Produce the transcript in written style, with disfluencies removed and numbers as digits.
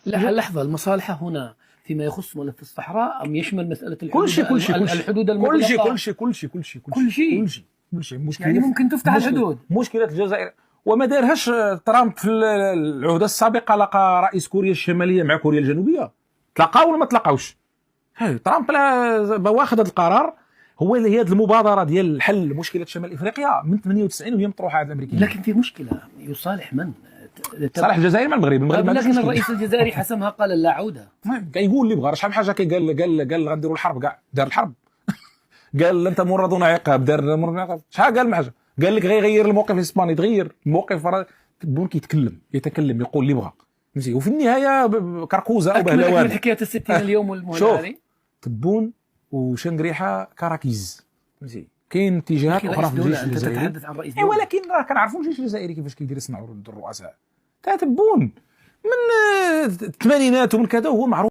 لا لحظة، المصالحة هنا فيما يخص ملف الصحراء أم يشمل مسألة كل شيء الحدود المغلقة؟ كل شيء. مشكلة يعني ممكن تفتح الحدود. مشكلة الجزائر وما دارهاش ترامب في العهدة السابقة. لقى رئيس كوريا الشمالية مع كوريا الجنوبية، تلاقاو ولا ما تلاقاوش؟ ترامب واخد هذا القرار. هو اللي هي المبادرة ديال حل مشكلة شمال افريقيا من 98 وهي مطروحة على الامريكيين. لكن في مشكلة، يصالح من؟ صالح الجزائر مع المغرب. لكن الرئيس الجزائري حسمها، قال لا عودة. كيقول اللي بغى. شحال من حاجة قال غنديروا الحرب، كاع دار الحرب. قال انت مرضون عقاب، دار مرضون. شحال قال من حاجة؟ قال لك غير الموقف الاسباني، تغير الموقف. تبون يتكلم يقول اللي بغى، فهمتي. وفي النهاية كركوزة او بهلوان. لكن حكاية 60 اليوم والمهلة هذه. تبون وشنقريحة كراكيز، فهمتي. كاين اتجاهات اخرى في الجيش الجزائري. تتحدث عن رئيس دولة. ولكن راه كنعرفوا الجيش الجزائري كيفاش كيدير يصنعوا الرؤساء. تتبون من الثمانينات ومن كذا، وهو معروف.